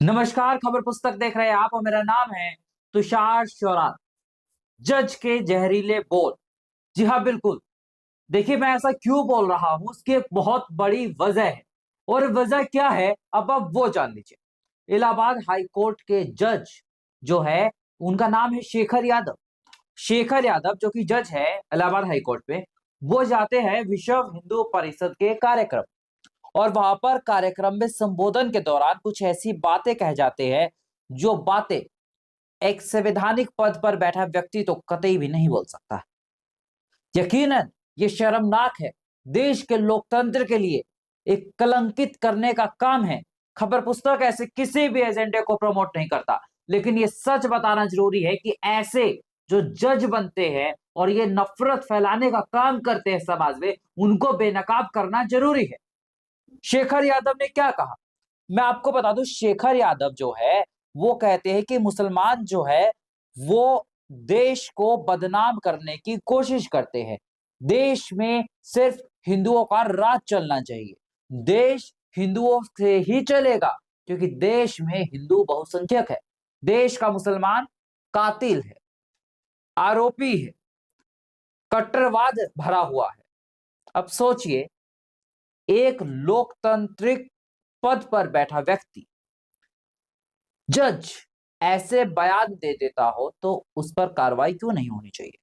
नमस्कार, खबर पुस्तक देख रहे हैं आप और मेरा नाम है तुषार शौरात। जज के जहरीले बोल। जी हाँ, बिल्कुल। देखिए, मैं ऐसा क्यों बोल रहा हूं, उसकी एक बहुत बड़ी वजह है। और वजह क्या है, अब आप वो जान लीजिए। इलाहाबाद हाई कोर्ट के जज जो है, उनका नाम है शेखर यादव। शेखर यादव जो कि जज है इलाहाबाद हाई कोर्ट पे, वो जाते हैं विश्व हिंदू परिषद के कार्यक्रम। और वहां पर कार्यक्रम में संबोधन के दौरान कुछ ऐसी बातें कह जाते हैं, जो बातें एक संवैधानिक पद पर बैठा व्यक्ति तो कतई भी नहीं बोल सकता। यकीनन ये शर्मनाक है। देश के लोकतंत्र के लिए एक कलंकित करने का काम है। खबर पुस्तक ऐसे किसी भी एजेंडे को प्रमोट नहीं करता, लेकिन ये सच बताना जरूरी है कि ऐसे जो जज बनते हैं और ये नफरत फैलाने का काम करते हैं समाज में, उनको बेनकाब करना जरूरी है। शेखर यादव ने क्या कहा, मैं आपको बता दूं। शेखर यादव जो है, वो कहते हैं कि मुसलमान जो है, वो देश को बदनाम करने की कोशिश करते हैं। देश में सिर्फ हिंदुओं का राज चलना चाहिए। देश हिंदुओं से ही चलेगा, क्योंकि देश में हिंदू बहुसंख्यक है। देश का मुसलमान कातिल है, आरोपी है, कट्टरवाद भरा हुआ है। अब सोचिए, एक लोकतांत्रिक पद पर बैठा व्यक्ति, जज, ऐसे बयान दे देता हो तो उस पर कार्रवाई क्यों नहीं होनी चाहिए।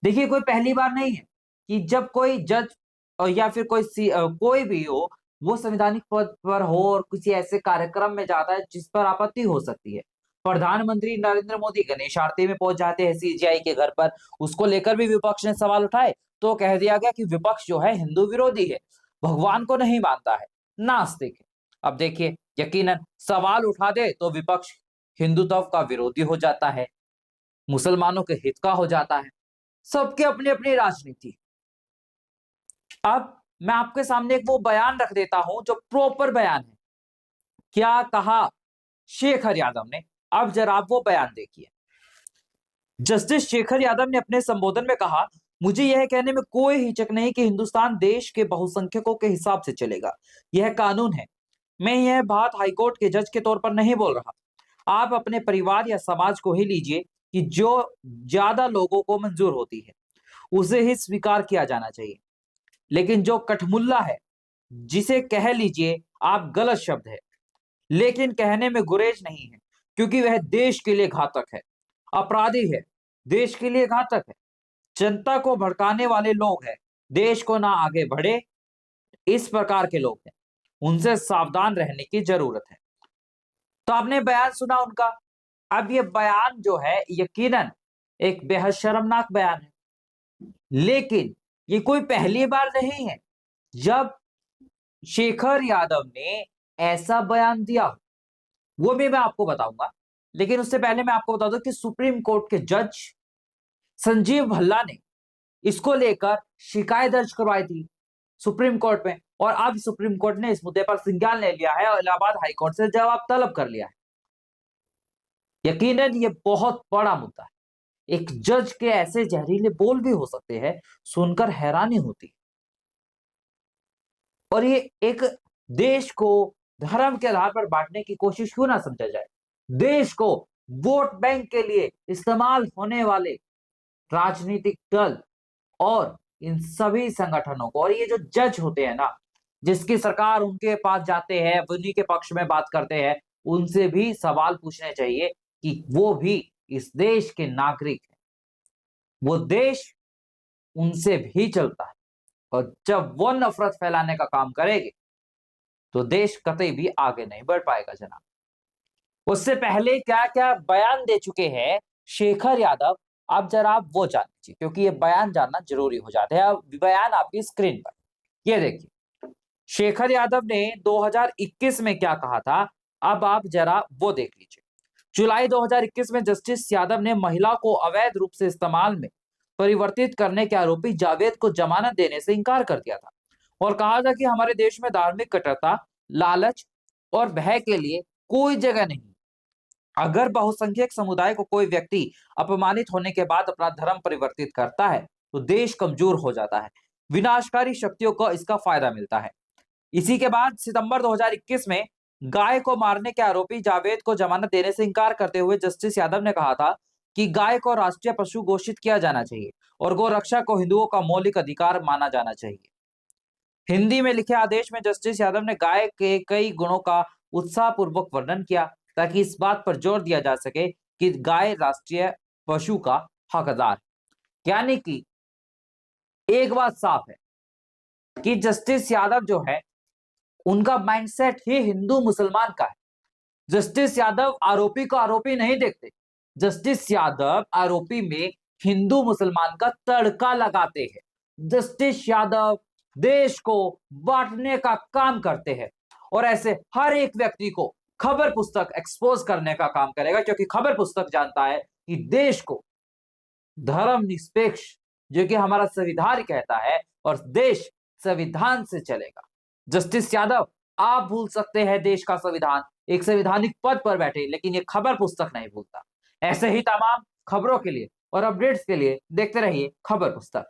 देखिए, कोई पहली बार नहीं है कि जब कोई जज और या फिर कोई भी हो, वो संवैधानिक पद पर हो और किसी ऐसे कार्यक्रम में जाता है जिस पर आपत्ति हो सकती है। प्रधानमंत्री नरेंद्र मोदी गणेश आरती में पहुंच जाते हैं सीजेआई के घर पर। उसको लेकर भी विपक्ष ने सवाल उठाए, तो कह दिया गया कि विपक्ष जो है हिंदू विरोधी है, भगवान को नहीं मानता है, नास्तिक है। अब देखिए, यकीनन सवाल उठा दे तो विपक्ष हिंदुत्व का विरोधी हो जाता है, मुसलमानों के हित का हो जाता है। सबके अपनी अपनी राजनीति। अब मैं आपके सामने एक वो बयान रख देता हूं जो प्रॉपर बयान है। क्या कहा शेखर यादव ने, अब जरा आप वो बयान देखिए। जस्टिस शेखर यादव ने अपने संबोधन में कहा, मुझे यह कहने में कोई हिचक नहीं कि हिंदुस्तान देश के बहुसंख्यकों के हिसाब से चलेगा। यह कानून है। मैं यह बात हाईकोर्ट के जज के तौर पर नहीं बोल रहा। आप अपने परिवार या समाज को ही लीजिए कि जो ज्यादा लोगों को मंजूर होती है, उसे ही स्वीकार किया जाना चाहिए। लेकिन जो कठमुल्ला है, जिसे कह लीजिए आप गलत शब्द है, लेकिन कहने में गुरेज नहीं है, क्योंकि वह देश के लिए घातक है, अपराधी है, देश के लिए घातक है, जनता को भड़काने वाले लोग हैं, देश को ना आगे बढ़े, इस प्रकार के लोग हैं। उनसे सावधान रहने की जरूरत है। तो आपने बयान सुना उनका। अब ये बयान जो है, यकीनन एक बेहद शर्मनाक बयान है, लेकिन ये कोई पहली बार नहीं है जब शेखर यादव ने ऐसा बयान दिया हो। वो भी मैं आपको बताऊंगा, लेकिन उससे पहले मैं आपको बता दूं कि सुप्रीम कोर्ट के जज संजीव भल्ला ने इसको लेकर शिकायत दर्ज करवाई थी सुप्रीम कोर्ट में, और अब सुप्रीम कोर्ट ने इस मुद्दे पर संज्ञान ले लिया है और इलाहाबाद हाईकोर्ट से जवाब तलब कर लिया है। यकीनन ये बहुत बड़ा मुद्दा है। एक जज के ऐसे जहरीले बोल भी हो सकते हैं, सुनकर हैरानी होती है। और ये एक देश को धर्म के आधार पर बांटने की कोशिश क्यों ना समझा जाए। देश को वोट बैंक के लिए इस्तेमाल होने वाले राजनीतिक दल और इन सभी संगठनों को, और ये जो जज होते हैं ना, जिसकी सरकार उनके पास जाते हैं, उन्हीं के पक्ष में बात करते हैं, उनसे भी सवाल पूछने चाहिए कि वो भी इस देश के नागरिक हैं। वो देश उनसे भी चलता है, और जब वो नफरत फैलाने का काम करेगी तो देश कतई भी आगे नहीं बढ़ पाएगा जनाब। उससे पहले क्या क्या बयान दे चुके हैं शेखर यादव, अब जरा आप वो जान लीजिए, क्योंकि ये बयान जानना जरूरी हो जाता है। अब बयान आपकी स्क्रीन पर ये देखिए। शेखर यादव ने 2021 में क्या कहा था, अब आप जरा वो देख लीजिए। जुलाई 2021 में जस्टिस यादव ने महिला को अवैध रूप से इस्तेमाल में परिवर्तित करने के आरोपी जावेद को जमानत देने से इनकार कर दिया था और कहा था कि हमारे देश में धार्मिक कट्टरता, लालच और भय के लिए कोई जगह नहीं। अगर बहुसंख्यक समुदाय को कोई व्यक्ति अपमानित होने के बाद अपना धर्म परिवर्तित करता है तो देश कमजोर हो जाता है, विनाशकारी शक्तियों को इसका फायदा मिलता है। इसी के बाद सितंबर 2021 में गाय को मारने के आरोपी जावेद को जमानत देने से इनकार करते हुए जस्टिस यादव ने कहा था कि गाय को राष्ट्रीय पशु घोषित किया जाना चाहिए और गोरक्षा को हिंदुओं का मौलिक अधिकार माना जाना चाहिए। हिंदी में लिखे आदेश में जस्टिस यादव ने गाय के कई गुणों का उत्साहपूर्वक वर्णन किया ताकि इस बात पर जोर दिया जा सके कि गाय राष्ट्रीय पशु का हकदार है। यानी कि एक बात साफ है कि जस्टिस यादव जो है उनका माइंडसेट ही हिंदू मुसलमान का है। जस्टिस यादव आरोपी को आरोपी नहीं देखते, जस्टिस यादव आरोपी में हिंदू मुसलमान का तड़का लगाते हैं। जस्टिस यादव देश को बांटने का काम करते हैं और ऐसे हर एक व्यक्ति को खबर पुस्तक एक्सपोज करने का काम करेगा, क्योंकि खबर पुस्तक जानता है कि देश को धर्म निरपेक्ष, जो कि हमारा संविधान कहता है, और देश संविधान से चलेगा। जस्टिस यादव, आप भूल सकते हैं देश का संविधान, एक संवैधानिक पद पर बैठे, लेकिन ये खबर पुस्तक नहीं भूलता। ऐसे ही तमाम खबरों के लिए और अपडेट्स के लिए देखते रहिए खबर पुस्तक।